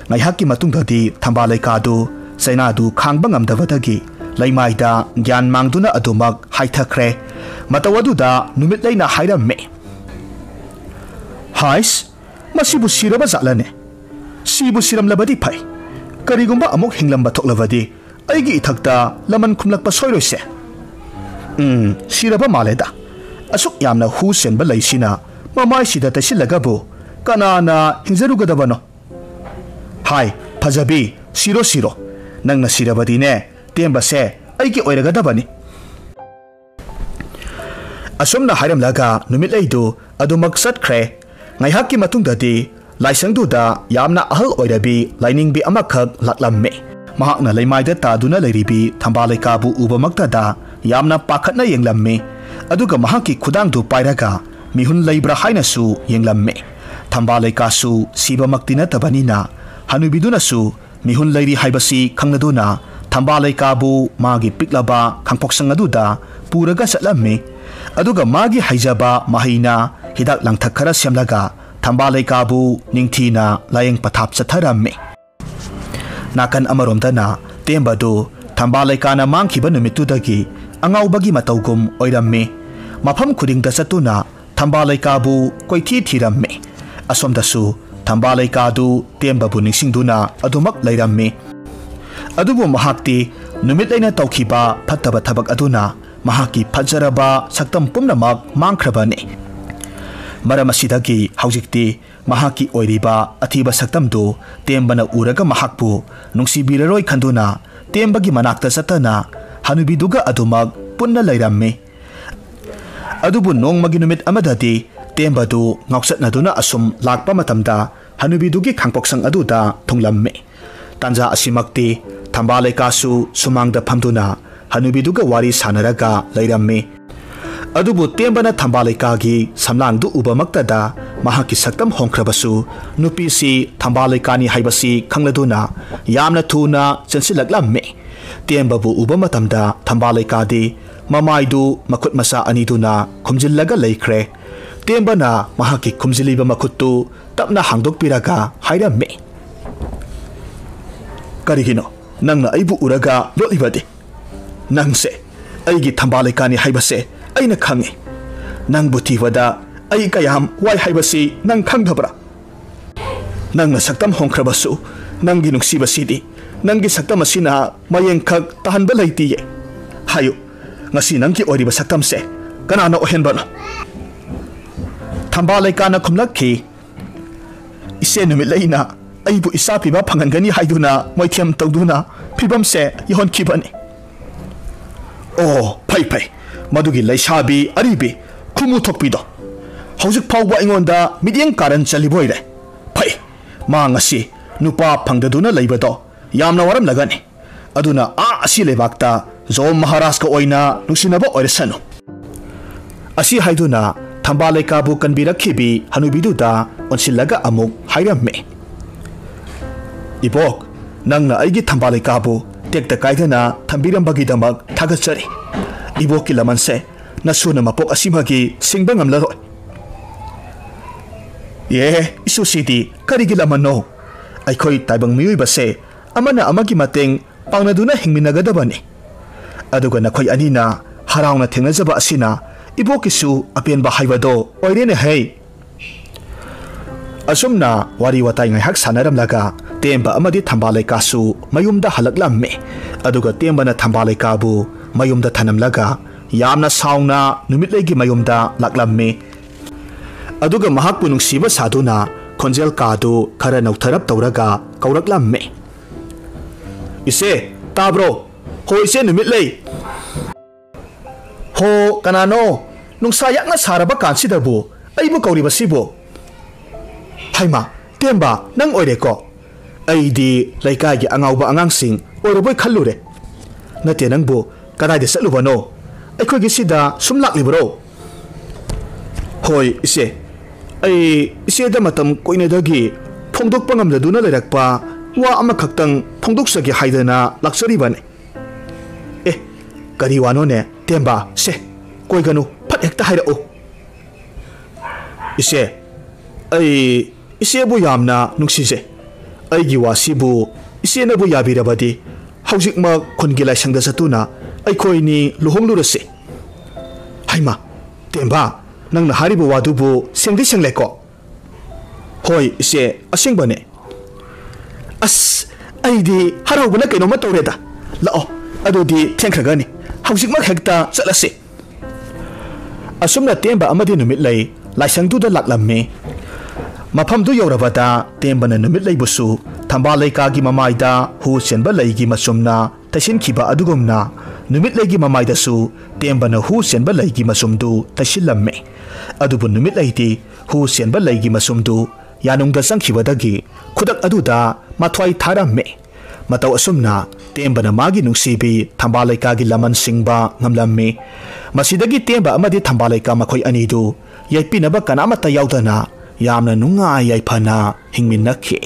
ꯉꯥꯏꯍꯥꯛꯀꯤ ꯃꯇꯨꯡꯗꯗꯤ ꯊꯝꯕꯥꯂꯩꯀꯥꯗꯨ ꯆꯩꯅꯥꯗꯨ ꯈꯥꯡꯕ ꯉꯝꯗꯕꯗꯒꯤ ꯂꯩꯃꯥꯏꯗ ꯒ꯭ꯌꯥꯟ ꯃꯥꯡꯗꯨꯅ ꯑꯗꯨꯃꯛ ꯍꯥꯏꯊꯈ꯭ꯔꯦ꯫ ꯃꯇꯧ ꯑꯗꯨꯗ ꯅꯨꯃꯤꯠ ꯂꯩꯅ ꯍꯥꯏꯔꯝꯃꯤ, ꯍꯥꯏꯁ, ꯃꯁꯤꯕꯨ ꯁꯤꯔꯕ ꯖꯥꯠꯂꯅꯦ? ꯁꯤꯕꯨ ꯁꯤꯔꯝꯂꯕꯗꯤ ꯐꯩ, ꯀꯔꯤꯒꯨꯝꯕ ꯑꯃꯨꯛ ꯍꯤꯡꯂꯝꯕ ꯊꯣꯛꯂꯕꯗꯤ ꯑꯩꯒꯤ ꯏꯊꯛꯇ ꯂꯃꯟ ꯈꯨꯝꯂꯛꯄ ꯁꯣꯏꯔꯣꯏꯁꯦ꯫ ꯁꯤꯔꯕ ꯃꯥꯜꯂꯦꯗ꯫ ꯑꯁꯨꯛ ꯌꯥꯝꯅ ꯍꯨ ꯆꯦꯟꯕ ꯂꯩꯁꯤꯅ ꯃꯃꯥꯏꯁꯤꯗ ꯇꯩꯁꯤꯜꯂꯒꯕꯨ kanaana hingzarugadabano hai phajabi siro siro nangna sirabadine temba se aigi oiragadabani asomna hairamlaga numit leidu adumak satkhre ngaihakki matungdadi laisangduda yamna ahal oirabi lainingbi amakhak laklamme mahakna leimaida taduna leiribi thambalekabu ubamaktada yamna pakhatna yenglamme aduga mahakki khudangdu pairaga mihun leibra hainasu yenglamme thambalekasu sibamakti natabanina hanubiduna-su mihun leiri haibasi khangnaduna thambalekabu magi piklaba khangpoksang aduda puraga satlamme aduga magi haijaba mahina hidak langthak khara semlaga thambalekabu ningthina layeng pathap chatharamme nakan amaromdana tembadu thambalekana mangkhiba numitudagi angaubagi matawgum oiramme mafam khudingda chatuna thambalekabu koithi thiramme asomdasu thambalekadu tembabu ningsingduna adumak leiramme adubu mahakti numit leina tawkhiba phattaba thabak aduna mahaki phajaraba saktam pumnamak mangkhrabane maramasida-gi haujikti mahaki oiriba athiba saktamdu tembana uraga mahakpu nungsibiraroi khanduna tembagi manakta satana hanubiduga adumak punna leiramme adubu nongmagi numit amadadi tembadu ngausatnaduna asum lakpa matamda hanubidugi khangpoksang aduda thunglamme tanja asimakti thambalekasu sumangda phamduna hanubiduga wari sanaraga leiramme adubu tembana thambalekagi samlangdu ubamaktada mahaki saktam hongkhrabasu nupisi thambalekani haibasi khangladuna yamna thuna chansilaklamme tembabu ubamatamda thambalekadi mamaidu makut masa aniduna khumjillaga leikhre tembana mahaki khumjiliba makuttu tapna hangdokpiraga hairamme karigino nangna aibu uraga lolibade nangse aigi thambalekani haibase aina khangi nang buthibada ai kayam wai haibasi nang khangdabra nangna saktam hongkhrabasu nangi nungsibasidi nangi saktam asina mayeng khak tahanba leitiye hayo ngasi nangki oiriba saktam se kanana ohenbano thambalekana khumlakhi ise numit leina aibu isa piba phangangani haiduna moithiam tawduna phibam se yhon khibani oh phai phai madugi leisabi aribi khumu thokpido hojik phawba ingonda midyeng karan chaliboire phai ma ngasi nupa phangdaduna leibado yamna waram lagani aduna a asi lebakta zom maharaj ka oina nusinaba oiresanu asi haiduna thambalekabu kanbirakhibi hanubiduda onsilaga amuk hairamme ibok nangna aigi thambalekabu tekta kaidana thambirambagi-damak thagachari ibokki lamanse nasuna mapok asimagi singba ngamlaroi ye isusidi karigi lamanno aikhoi taibang miyuibase amana amagi mateng pangnaduna hingminagadabani aduga nakhoi anina harauna thengnajaba asina ibokisu apenba haibado oirene hei asumna wari watai ngai hak sanaramlaga temba amadi thambalekasu mayumda halaklamme aduga tembana thambalekabu mayumda thanamlaga yamna sauna numitleigi mayumda laklamme aduga mahakpu nungsiba saduna khonjel kadu khara nautharap tawraga kauraklamme ise tabro ho ise numitlei ho kanano nungsa yakna saraba kansidabu aibu kauribasibo haima temba nang oireko aidi laikagi angauba angangsing oiroboi khallure nate nangbu kadaide salubano aikhogi sida sumlaklibro hoi ise ai ise da matam koinadagi phongdokpa ngamladuna leirakpa wa ama khaktang phongdoksagi haidana laksari bane kari wano ne temba se koiganu phat hekta hairao ise ai ise bu yamna nungsise aigi wasibu ise na bu yabirabadi haujikma khungi laisangda satuna aikhoini luhonglurase haima temba nangna haribu wadubu sengdi sengleko hoi ise asengbane as aidi haraubuna kainoma tawreda lao adodi thenkragani haujikma hekta chalase asumna temba amadi numit lei laisangduda laklamme Mafamdu yorabada tembana numit leibusu thambal leikagi mamaida hu senba leigi masumna tashin khiba adugumna numit leigi mamaida su tembana hu senba leigi masumdu tashilamme adubu numit leiti hu senba leigi masumdu yanungda sangkhibadagi khudak aduda mathwai tharamme mataw asumna tembana magi nungsibi thambal leikagi laman singba ngamlamme masidagi temba amadi thambal leika makhoi anidu yaipinaba kanamata yaudana yamna nunga yaifana hingminakhi